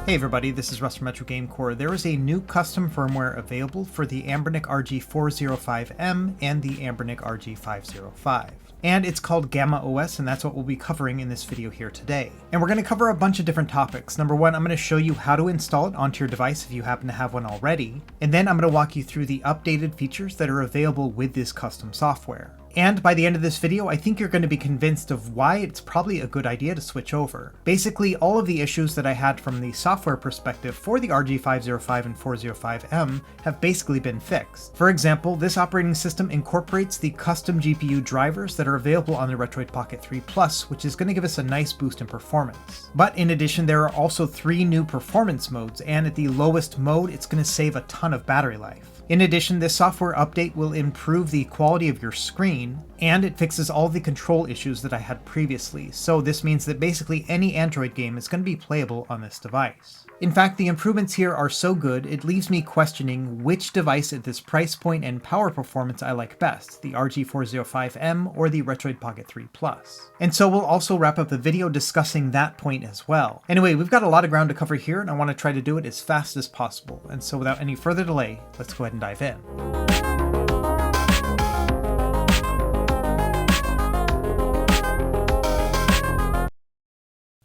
Hey everybody, this is Russ from Metro Game Core. There is a new custom firmware available for the Anbernic RG405M and the Anbernic RG505. And it's called GammaOS, and that's what we'll be covering in this video here today. And we're going to cover a bunch of different topics. Number one, I'm going to show you how to install it onto your device if you happen to have one already. And then I'm going to walk you through the updated features that are available with this custom software. And by the end of this video, I think you're going to be convinced of why it's probably a good idea to switch over. Basically, all of the issues that I had from the software perspective for the RG505 and 405M have basically been fixed. For example, this operating system incorporates the custom GPU drivers that are available on the Retroid Pocket 3 Plus, which is going to give us a nice boost in performance. But in addition, there are also 3 new performance modes, and at the lowest mode, it's going to save a ton of battery life. In addition, this software update will improve the quality of your screen, and it fixes all the control issues that I had previously, so this means that basically any Android game is going to be playable on this device. In fact, the improvements here are so good, it leaves me questioning which device at this price point and power performance I like best, the RG405M or the Retroid Pocket 3 Plus. And so we'll also wrap up the video discussing that point as well. Anyway, we've got a lot of ground to cover here, and I want to try to do it as fast as possible. And so without any further delay, let's go ahead and dive in.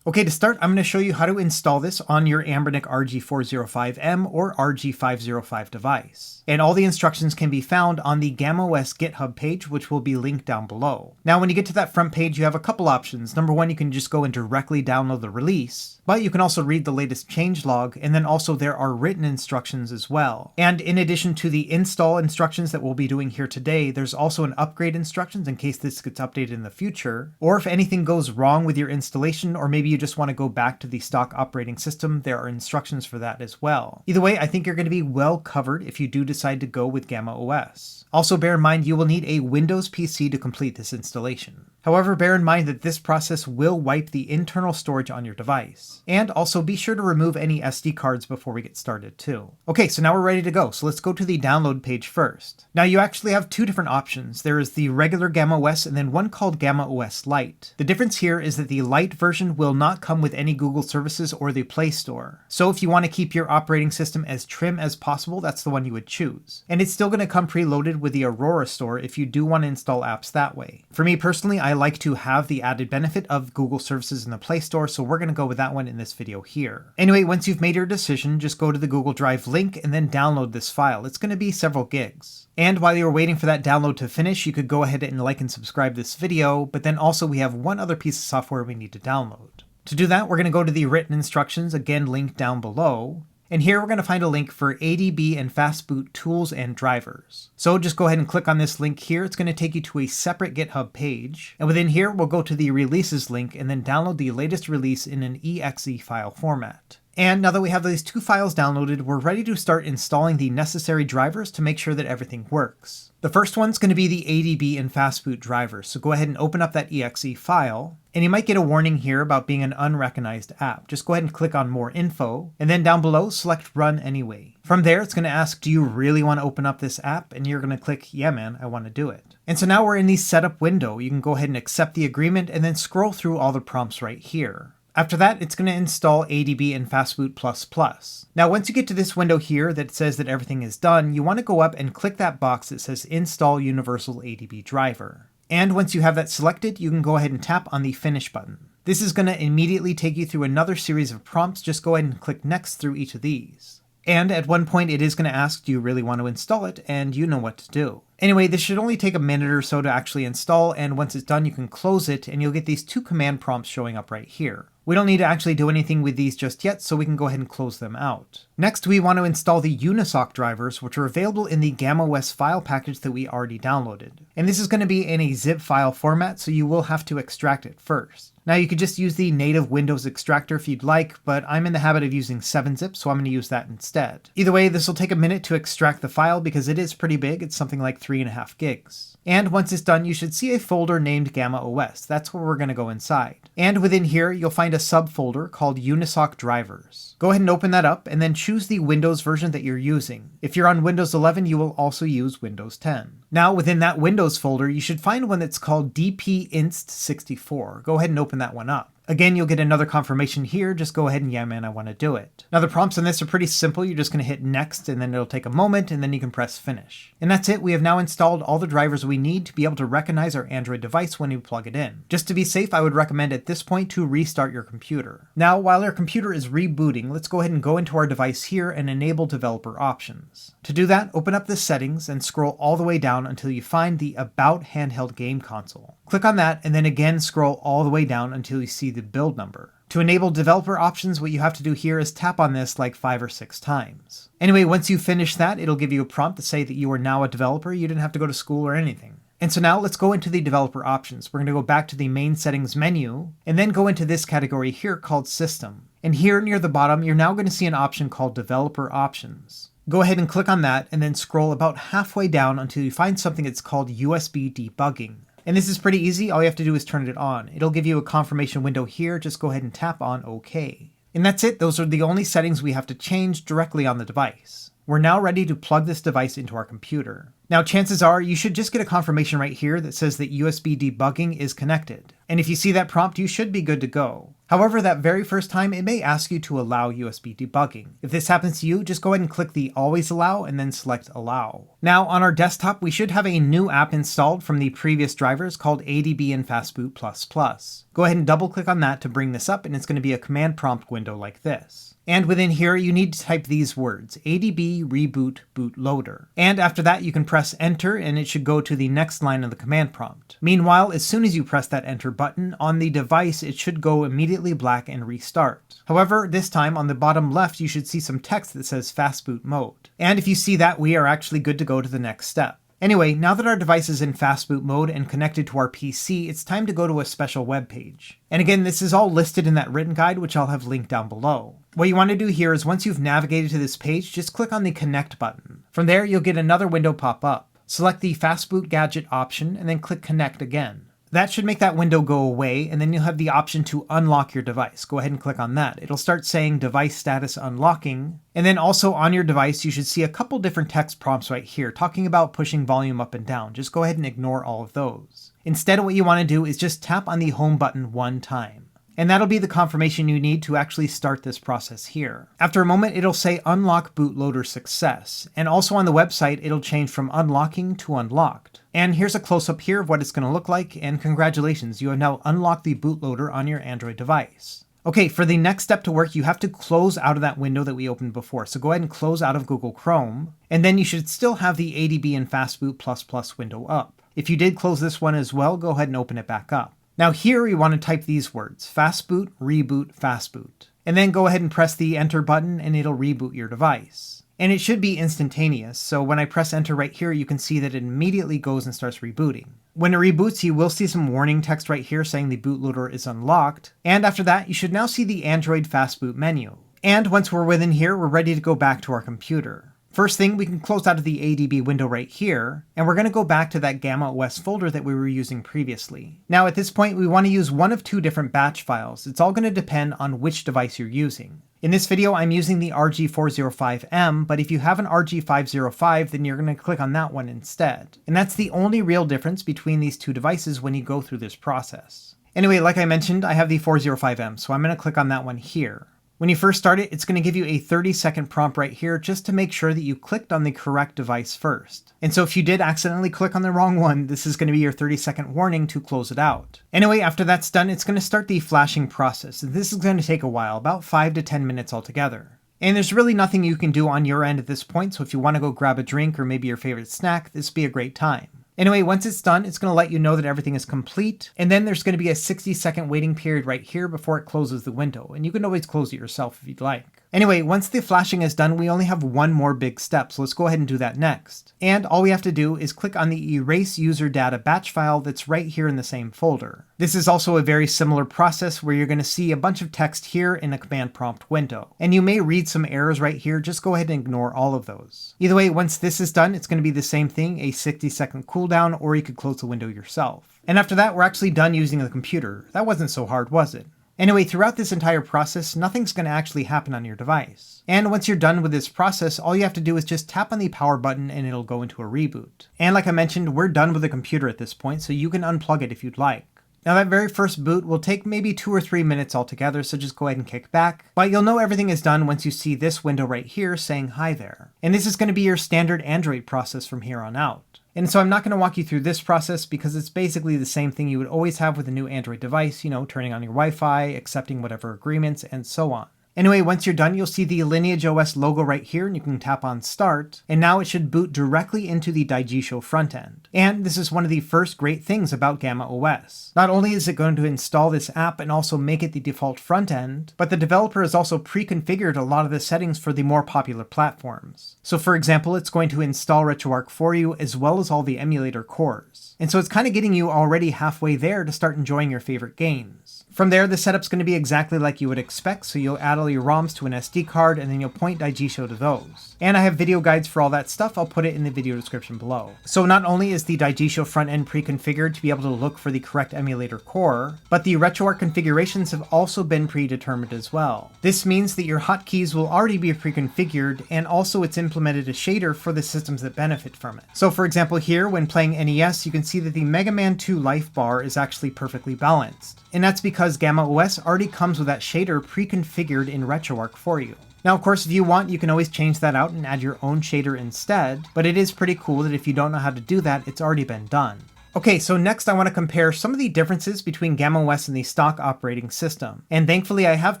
Okay, to start, I'm going to show you how to install this on your Anbernic RG405M or RG505 device. And all the instructions can be found on the GammaOS GitHub page, which will be linked down below. Now, when you get to that front page, you have a couple options. Number one, you can just go and directly download the release, but you can also read the latest changelog, and then also there are written instructions as well. And in addition to the install instructions that we'll be doing here today, there's also an upgrade instructions in case this gets updated in the future, or if anything goes wrong with your installation, or maybe you just want to go back to the stock operating system, there are instructions for that as well. Either way, I think you're going to be well covered if you do decide to go with GammaOS. Also bear in mind you will need a Windows PC to complete this installation. However, bear in mind that this process will wipe the internal storage on your device. And also be sure to remove any SD cards before we get started too. Okay, so now we're ready to go. So let's go to the download page first. Now you actually have 2 different options. There is the regular GammaOS and then one called GammaOS Lite. The difference here is that the Lite version will not come with any Google services or the Play Store. So if you want to keep your operating system as trim as possible, that's the one you would choose. And it's still going to come preloaded with the Aurora store if you do want to install apps that way. For me personally, I like to have the added benefit of Google services in the Play Store, so we're going to go with that one in this video here. Anyway, once you've made your decision, just go to the Google Drive link and then download this file. It's going to be several gigs. And while you're waiting for that download to finish, you could go ahead and like and subscribe this video, but then also we have one other piece of software we need to download. To do that, we're going to go to the written instructions, again linked down below. And here we're going to find a link for ADB and Fastboot tools and drivers. So just go ahead and click on this link here. It's going to take you to a separate GitHub page. And within here, we'll go to the releases link and then download the latest release in an exe file format. And now that we have these 2 files downloaded, we're ready to start installing the necessary drivers to make sure that everything works. The first one's going to be the ADB and Fastboot drivers, so go ahead and open up that exe file, and you might get a warning here about being an unrecognized app. Just go ahead and click on More Info, and then down below, select Run Anyway. From there, it's going to ask, do you really want to open up this app? And you're going to click, yeah man, I want to do it. And so now we're in the setup window. You can go ahead and accept the agreement, and then scroll through all the prompts right here. After that, it's going to install ADB and Fastboot++. Now, once you get to this window here that says that everything is done, you want to go up and click that box that says Install Universal ADB Driver. And once you have that selected, you can go ahead and tap on the Finish button. This is going to immediately take you through another series of prompts. Just go ahead and click Next through each of these. And at one point, it is going to ask, do you really want to install it? And you know what to do. Anyway, this should only take a minute or so to actually install, and once it's done, you can close it, and you'll get these 2 command prompts showing up right here. We don't need to actually do anything with these just yet, so we can go ahead and close them out. Next, we want to install the Unisoc drivers, which are available in the GammaOS file package that we already downloaded. And this is going to be in a zip file format, so you will have to extract it first. Now you could just use the native Windows extractor if you'd like, but I'm in the habit of using 7-zip, so I'm going to use that instead. Either way, this will take a minute to extract the file because it is pretty big. It's something like 3.5 gigs. And once it's done, you should see a folder named GammaOS. That's where we're going to go inside. And within here, you'll find a subfolder called Unisoc Drivers. Go ahead and open that up and then choose the Windows version that you're using. If you're on Windows 11, you will also use Windows 10. Now, within that Windows folder, you should find one that's called dpinst64. Go ahead and open that one up. Again, you'll get another confirmation here, just go ahead and yeah man, I want to do it. Now the prompts on this are pretty simple, you're just going to hit next and then it'll take a moment and then you can press finish. And that's it, we have now installed all the drivers we need to be able to recognize our Android device when you plug it in. Just to be safe, I would recommend at this point to restart your computer. Now, while our computer is rebooting, let's go ahead and go into our device here and enable developer options. To do that, open up the settings and scroll all the way down until you find the About Handheld Game Console. Click on that and then again scroll all the way down until you see the build number. To enable developer options, what you have to do here is tap on this like 5 or 6 times. Anyway, once you finish that, it'll give you a prompt to say that you are now a developer, you didn't have to go to school or anything. And so now let's go into the developer options. We're going to go back to the main settings menu and then go into this category here called System. And here near the bottom, you're now going to see an option called Developer Options. Go ahead and click on that and then scroll about halfway down until you find something that's called USB debugging. And this is pretty easy, all you have to do is turn it on. It'll give you a confirmation window here, just go ahead and tap on OK. And that's it, those are the only settings we have to change directly on the device. We're now ready to plug this device into our computer. Now chances are you should just get a confirmation right here that says that USB debugging is connected. And if you see that prompt, you should be good to go. However, that very first time, it may ask you to allow USB debugging. If this happens to you, just go ahead and click the Always Allow and then select Allow. Now on our desktop, we should have a new app installed from the previous drivers called ADB and Fastboot++. Go ahead and double click on that to bring this up and it's going to be a command prompt window like this. And within here, you need to type these words, ADB reboot bootloader. And after that, you can press enter and it should go to the next line of the command prompt. Meanwhile, as soon as you press that enter button on the device, it should go immediately black and restart. However, this time on the bottom left, you should see some text that says fast boot mode. And if you see that, we are actually good to go to the next step. Anyway, now that our device is in fast boot mode and connected to our PC, it's time to go to a special web page. And again, this is all listed in that written guide, which I'll have linked down below. What you want to do here is once you've navigated to this page, just click on the Connect button. From there, you'll get another window pop up. Select the Fast Boot Gadget option and then click Connect again. That should make that window go away, and then you'll have the option to unlock your device. Go ahead and click on that. It'll start saying device status unlocking, and then also on your device you should see a couple different text prompts right here talking about pushing volume up and down. Just go ahead and ignore all of those. Instead, what you want to do is just tap on the home button one time. And that'll be the confirmation you need to actually start this process here. After a moment, it'll say Unlock Bootloader Success. And also on the website, it'll change from unlocking to unlocked. And here's a close-up here of what it's going to look like, and congratulations, you have now unlocked the bootloader on your Android device. Okay, for the next step to work, you have to close out of that window that we opened before. So go ahead and close out of Google Chrome, and then you should still have the ADB and Fastboot++ window up. If you did close this one as well, go ahead and open it back up. Now here we want to type these words, fastboot, reboot, fastboot. And then go ahead and press the enter button and it'll reboot your device. And it should be instantaneous, so when I press enter right here, you can see that it immediately goes and starts rebooting. When it reboots, you will see some warning text right here saying the bootloader is unlocked. And after that, you should now see the Android Fastboot menu. And once we're within here, we're ready to go back to our computer. First thing, we can close out of the ADB window right here, and we're going to go back to that GammaOS folder that we were using previously. Now at this point, we want to use one of two different batch files. It's all going to depend on which device you're using. In this video, I'm using the RG405M, but if you have an RG505, then you're going to click on that one instead. And that's the only real difference between these two devices when you go through this process. Anyway, like I mentioned, I have the 405M, so I'm going to click on that one here. When you first start it, it's going to give you a 30-second prompt right here just to make sure that you clicked on the correct device first. And so if you did accidentally click on the wrong one, this is going to be your 30-second warning to close it out. Anyway, after that's done, it's going to start the flashing process. This is going to take a while, about 5 to 10 minutes altogether. And there's really nothing you can do on your end at this point, so if you want to go grab a drink or maybe your favorite snack, this would be a great time. Anyway, once it's done, it's going to let you know that everything is complete, and then there's going to be a 60-second waiting period right here before it closes the window, and you can always close it yourself if you'd like. Anyway, once the flashing is done, we only have one more big step, so let's go ahead and do that next. And all we have to do is click on the Erase User Data batch file that's right here in the same folder. This is also a very similar process where you're going to see a bunch of text here in a command prompt window. And you may read some errors right here, just go ahead and ignore all of those. Either way, once this is done, it's going to be the same thing, a 60-second cooldown, or you could close the window yourself. And after that, we're actually done using the computer. That wasn't so hard, was it? Anyway, throughout this entire process, nothing's going to actually happen on your device. And once you're done with this process, all you have to do is just tap on the power button and it'll go into a reboot. And like I mentioned, we're done with the computer at this point, so you can unplug it if you'd like. Now that very first boot will take maybe 2 or 3 minutes altogether, so just go ahead and kick back. But you'll know everything is done once you see this window right here saying hi there. And this is going to be your standard Android process from here on out. And so I'm not going to walk you through this process because it's basically the same thing you would always have with a new Android device, turning on your Wi-Fi, accepting whatever agreements, and so on. Anyway, once you're done, you'll see the Lineage OS logo right here, and you can tap on Start, and now it should boot directly into the Daijisho front end. And this is one of the first great things about GammaOS. Not only is it going to install this app and also make it the default front end, but the developer has also pre-configured a lot of the settings for the more popular platforms. So for example, it's going to install RetroArch for you, as well as all the emulator cores. And so it's kind of getting you already halfway there to start enjoying your favorite games. From there, the setup's going to be exactly like you would expect, so you'll add all your ROMs to an SD card and then you'll point Daijisho to those. And I have video guides for all that stuff, I'll put it in the video description below. So not only is the Daijisho front end pre-configured to be able to look for the correct emulator core, but the RetroArch configurations have also been predetermined as well. This means that your hotkeys will already be pre-configured, and also it's implemented a shader for the systems that benefit from it. So for example here, when playing NES, you can see that the Mega Man 2 life bar is actually perfectly balanced. And that's because GammaOS already comes with that shader pre-configured in RetroArch for you. Now of course, if you want, you can always change that out and add your own shader instead, but it is pretty cool that if you don't know how to do that, it's already been done. Okay, so next I want to compare some of the differences between GammaOS and the stock operating system. And thankfully I have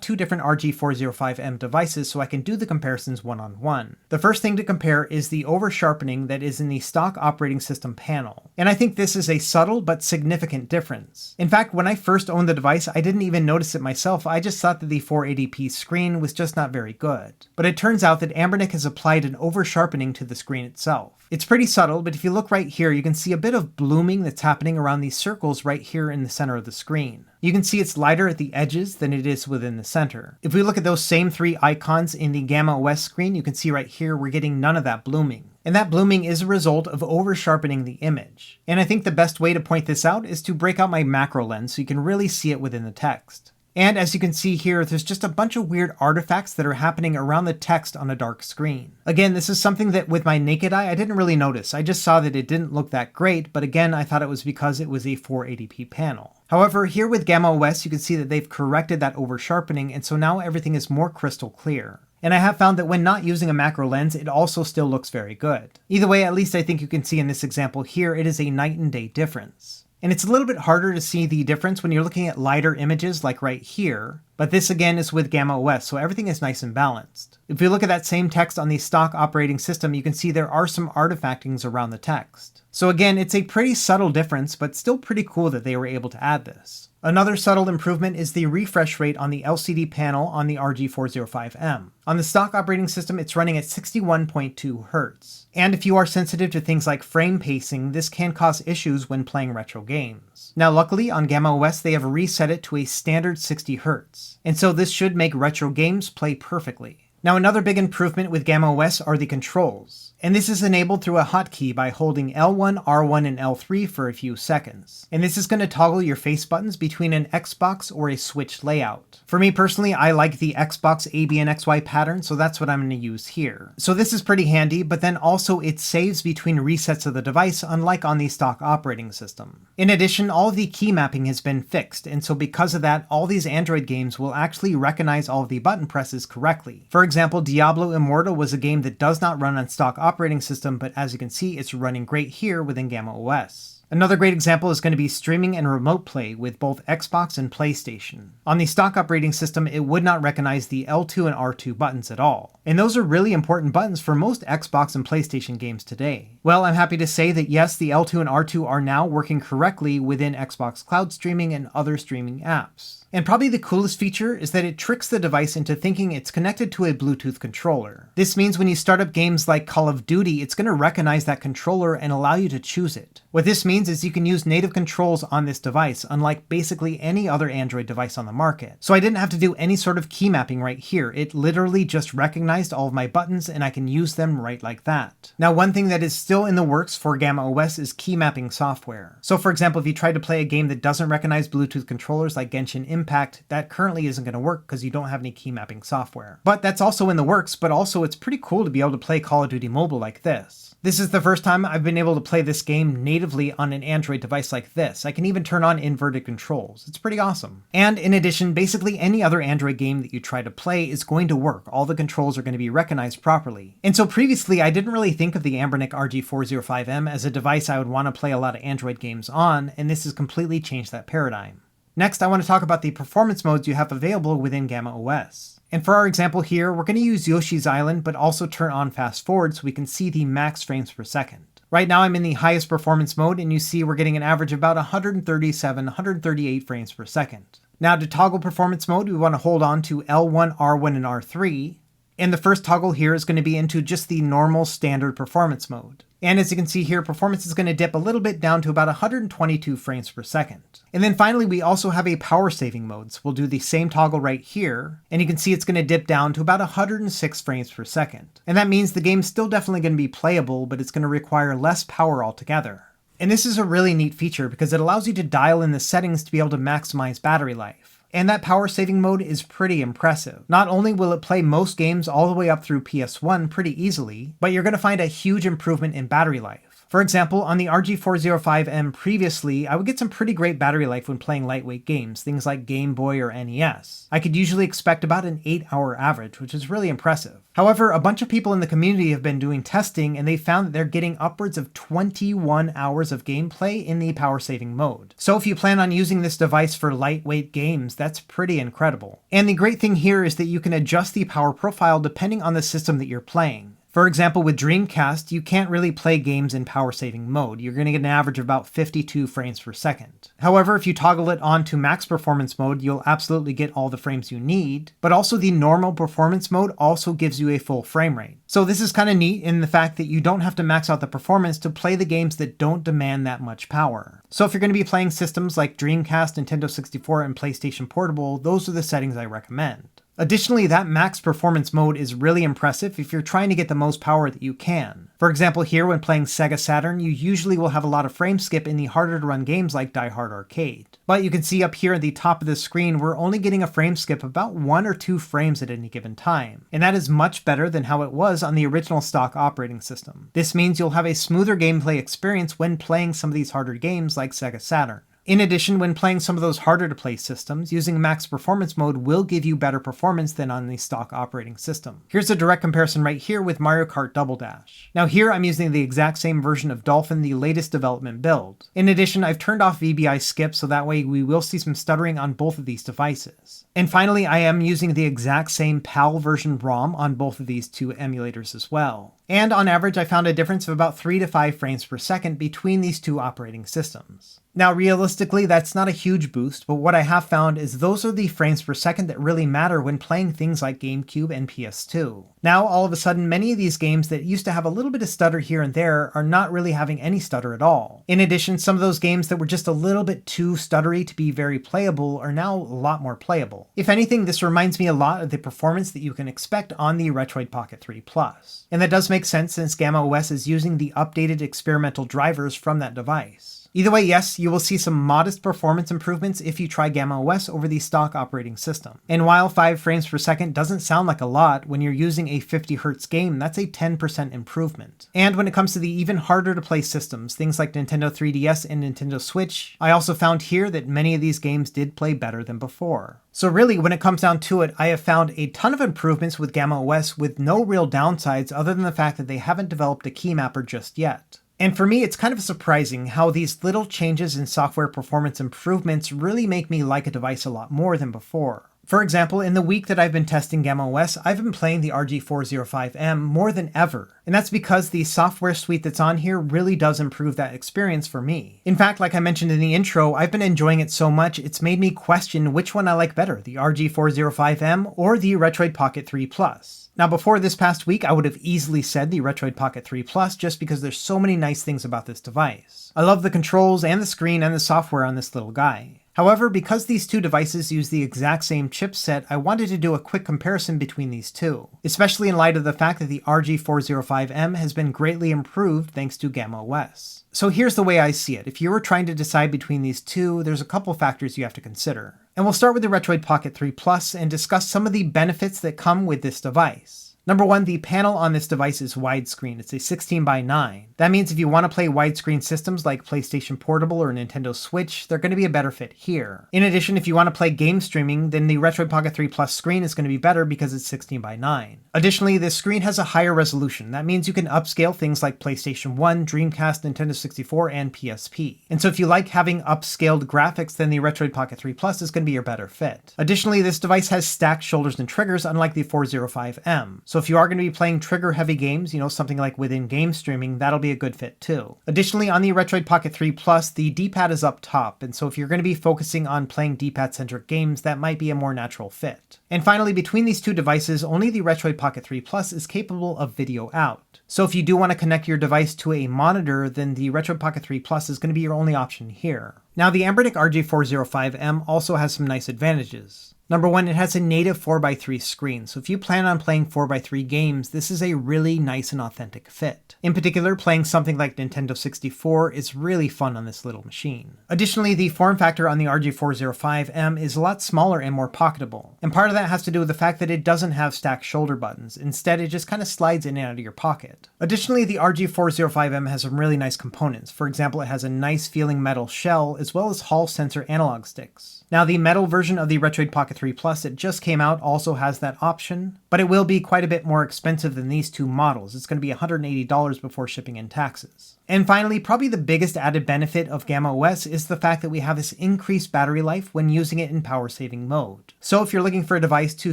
two different RG405M devices, so I can do the comparisons one-on-one. The first thing to compare is the over-sharpening that is in the stock operating system panel. And I think this is a subtle but significant difference. In fact, when I first owned the device, I didn't even notice it myself. I just thought that the 480p screen was just not very good. But it turns out that Anbernic has applied an over-sharpening to the screen itself. It's pretty subtle, but if you look right here, you can see a bit of blooming that's happening around these circles right here in the center of the screen. You can see it's lighter at the edges than it is within the center. If we look at those same three icons in the GammaOS screen, you can see right here we're getting none of that blooming. And that blooming is a result of over-sharpening the image. And I think the best way to point this out is to break out my macro lens so you can really see it within the text. And as you can see here, there's just a bunch of weird artifacts that are happening around the text on a dark screen. Again, this is something that with my naked eye, I didn't really notice. I just saw that it didn't look that great, but again, I thought it was because it was a 480p panel. However, here with GammaOS, you can see that they've corrected that over-sharpening, and so now everything is more crystal clear. And I have found that when not using a macro lens, it also still looks very good. Either way, at least I think you can see in this example here, it is a night and day difference. And it's a little bit harder to see the difference when you're looking at lighter images like right here, but this again is with GammaOS, so everything is nice and balanced. If you look at that same text on the stock operating system, you can see there are some artifactings around the text. So again, it's a pretty subtle difference, but still pretty cool that they were able to add this. Another subtle improvement is the refresh rate on the LCD panel on the RG405M. On the stock operating system, it's running at 61.2 Hz. And if you are sensitive to things like frame pacing, this can cause issues when playing retro games. Now luckily, on GammaOS they have reset it to a standard 60 Hz, and so this should make retro games play perfectly. Now another big improvement with GammaOS are the controls. And this is enabled through a hotkey by holding L1, R1, and L3 for a few seconds. And this is going to toggle your face buttons between an Xbox or a Switch layout. For me personally, I like the Xbox A, B, and XY pattern, so that's what I'm going to use here. So this is pretty handy, but then also it saves between resets of the device, unlike on the stock operating system. In addition, all of the key mapping has been fixed, and so because of that, all these Android games will actually recognize all of the button presses correctly. For example, Diablo Immortal was a game that does not run on stock operating system, but as you can see, it's running great here within GammaOS. Another great example is going to be streaming and remote play with both Xbox and PlayStation. On the stock operating system, it would not recognize the L2 and R2 buttons at all. And those are really important buttons for most Xbox and PlayStation games today. Well, I'm happy to say that yes, the L2 and R2 are now working correctly within Xbox Cloud Streaming and other streaming apps. And probably the coolest feature is that it tricks the device into thinking it's connected to a Bluetooth controller. This means when you start up games like Call of Duty, it's going to recognize that controller and allow you to choose it. What this means is you can use native controls on this device, unlike basically any other Android device on the market. So I didn't have to do any sort of key mapping right here. It literally just recognized all of my buttons and I can use them right like that. Now, one thing that is still in the works for GammaOS is key mapping software. So for example, if you try to play a game that doesn't recognize Bluetooth controllers like Genshin Impact, that currently isn't going to work because you don't have any key mapping software. But that's also in the works, but also it's pretty cool to be able to play Call of Duty Mobile like this. This is the first time I've been able to play this game natively on an Android device like this. I can even turn on inverted controls. It's pretty awesome. And in addition, basically any other Android game that you try to play is going to work. All the controls are going to be recognized properly. And so previously, I didn't really think of the Anbernic RG405M as a device I would want to play a lot of Android games on, and this has completely changed that paradigm. Next, I want to talk about the performance modes you have available within GammaOS. And for our example here, we're going to use Yoshi's Island, but also turn on fast forward so we can see the max frames per second. Right now I'm in the highest performance mode, and you see we're getting an average of about 137, 138 frames per second. Now to toggle performance mode, we want to hold on to L1, R1, and R3. And the first toggle here is going to be into just the normal standard performance mode. And as you can see here, performance is going to dip a little bit down to about 122 frames per second. And then finally, we also have a power saving mode. So we'll do the same toggle right here, and you can see it's going to dip down to about 106 frames per second. And that means the game's still definitely going to be playable, but it's going to require less power altogether. And this is a really neat feature because it allows you to dial in the settings to be able to maximize battery life. And that power saving mode is pretty impressive. Not only will it play most games all the way up through PS1 pretty easily, but you're going to find a huge improvement in battery life. For example, on the RG405M previously, I would get some pretty great battery life when playing lightweight games, things like Game Boy or NES. I could usually expect about an 8-hour average, which is really impressive. However, a bunch of people in the community have been doing testing, and they found that they're getting upwards of 21 hours of gameplay in the power saving mode. So if you plan on using this device for lightweight games, that's pretty incredible. And the great thing here is that you can adjust the power profile depending on the system that you're playing. For example, with Dreamcast, you can't really play games in power saving mode. You're going to get an average of about 52 frames per second. However, if you toggle it on to max performance mode, you'll absolutely get all the frames you need, but also the normal performance mode also gives you a full frame rate. So this is kind of neat in the fact that you don't have to max out the performance to play the games that don't demand that much power. So if you're going to be playing systems like Dreamcast, Nintendo 64, and PlayStation Portable, those are the settings I recommend. Additionally, that max performance mode is really impressive if you're trying to get the most power that you can. For example, here when playing Sega Saturn, you usually will have a lot of frame skip in the harder to run games like Die Hard Arcade. But you can see up here at the top of the screen, we're only getting a frame skip about 1 or 2 frames at any given time. And that is much better than how it was on the original stock operating system. This means you'll have a smoother gameplay experience when playing some of these harder games like Sega Saturn. In addition, when playing some of those harder to play systems, using max performance mode will give you better performance than on the stock operating system. Here's a direct comparison right here with Mario Kart Double Dash. Now here I'm using the exact same version of Dolphin, the latest development build. In addition, I've turned off VBI skip so that way we will see some stuttering on both of these devices. And finally, I am using the exact same PAL version ROM on both of these two emulators as well. And on average, I found a difference of about 3 to 5 frames per second between these two operating systems. Now, realistically, that's not a huge boost, but what I have found is those are the frames per second that really matter when playing things like GameCube and PS2. Now, all of a sudden, many of these games that used to have a little bit of stutter here and there are not really having any stutter at all. In addition, some of those games that were just a little bit too stuttery to be very playable are now a lot more playable. If anything, this reminds me a lot of the performance that you can expect on the Retroid Pocket 3 Plus. And that does make sense since GammaOS is using the updated experimental drivers from that device. Either way, yes, you will see some modest performance improvements if you try GammaOS over the stock operating system. And while 5 frames per second doesn't sound like a lot, when you're using a 50Hz game, that's a 10% improvement. And when it comes to the even harder to play systems, things like Nintendo 3DS and Nintendo Switch, I also found here that many of these games did play better than before. So really, when it comes down to it, I have found a ton of improvements with GammaOS with no real downsides other than the fact that they haven't developed a key mapper just yet. And for me, it's kind of surprising how these little changes in software performance improvements really make me like a device a lot more than before. For example, in the week that I've been testing GammaOS, I've been playing the RG405M more than ever. And that's because the software suite that's on here really does improve that experience for me. In fact, like I mentioned in the intro, I've been enjoying it so much, it's made me question which one I like better, the RG405M or the Retroid Pocket 3 Plus. Now, before this past week, I would have easily said the Retroid Pocket 3 Plus just because there's so many nice things about this device. I love the controls and the screen and the software on this little guy. However, because these two devices use the exact same chipset, I wanted to do a quick comparison between these two, especially in light of the fact that the RG405M has been greatly improved thanks to GammaOS. So here's the way I see it. If you were trying to decide between these two, there's a couple factors you have to consider. And we'll start with the Retroid Pocket 3 Plus and discuss some of the benefits that come with this device. Number one, the panel on this device is widescreen. It's a 16:9. That means if you want to play widescreen systems like PlayStation Portable or Nintendo Switch, they're going to be a better fit here. In addition, if you want to play game streaming, then the Retroid Pocket 3 Plus screen is going to be better because it's 16:9. Additionally, this screen has a higher resolution. That means you can upscale things like PlayStation 1, Dreamcast, Nintendo 64, and PSP. And so if you like having upscaled graphics, then the Retroid Pocket 3 Plus is going to be your better fit. Additionally, this device has stacked shoulders and triggers, unlike the 405M. So if you are going to be playing trigger-heavy games, something like within game streaming, that'll be a good fit too. Additionally, on the Retroid Pocket 3 Plus, the D-pad is up top, and so if you're going to be focusing on playing D-pad-centric games, that might be a more natural fit. And finally, between these two devices, only the Retroid Pocket 3 Plus is capable of video out. So if you do want to connect your device to a monitor, then the Retroid Pocket 3 Plus is going to be your only option here. Now, the Anbernic RG405M also has some nice advantages. Number one, it has a native 4:3 screen, so if you plan on playing 4:3 games, this is a really nice and authentic fit. In particular, playing something like Nintendo 64 is really fun on this little machine. Additionally, the form factor on the RG405M is a lot smaller and more pocketable, and part of that has to do with the fact that it doesn't have stacked shoulder buttons. Instead, it just kind of slides in and out of your pocket. Additionally, the RG405M has some really nice components. For example, it has a nice feeling metal shell, as well as Hall sensor analog sticks. Now, the metal version of the Retroid Pocket 3 Plus that just came out also has that option, but it will be quite a bit more expensive than these two models. It's going to be $180 before shipping and taxes. And finally, probably the biggest added benefit of GammaOS is the fact that we have this increased battery life when using it in power saving mode. So if you're looking for a device to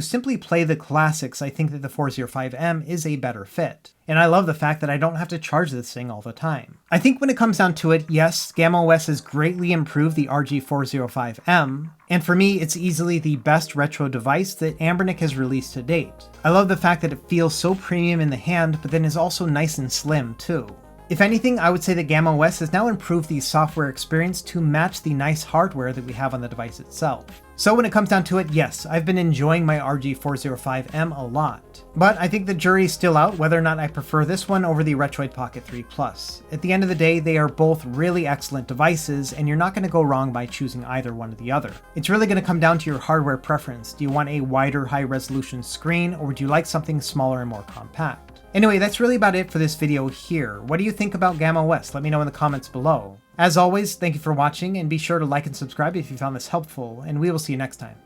simply play the classics, I think that the 405M is a better fit. And I love the fact that I don't have to charge this thing all the time. I think when it comes down to it, yes, GammaOS has greatly improved the RG405M, and for me, it's easily the best retro device that Anbernic has released to date. I love the fact that it feels so premium in the hand, but then is also nice and slim too. If anything, I would say that GammaOS has now improved the software experience to match the nice hardware that we have on the device itself. So when it comes down to it, yes, I've been enjoying my RG405M a lot. But I think the jury's still out whether or not I prefer this one over the Retroid Pocket 3 Plus. At the end of the day, they are both really excellent devices, and you're not going to go wrong by choosing either one or the other. It's really going to come down to your hardware preference. Do you want a wider, high-resolution screen, or would you like something smaller and more compact? Anyway, that's really about it for this video here. What do you think about GammaOS? Let me know in the comments below. As always, thank you for watching, and be sure to like and subscribe if you found this helpful, and we will see you next time.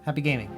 Happy gaming.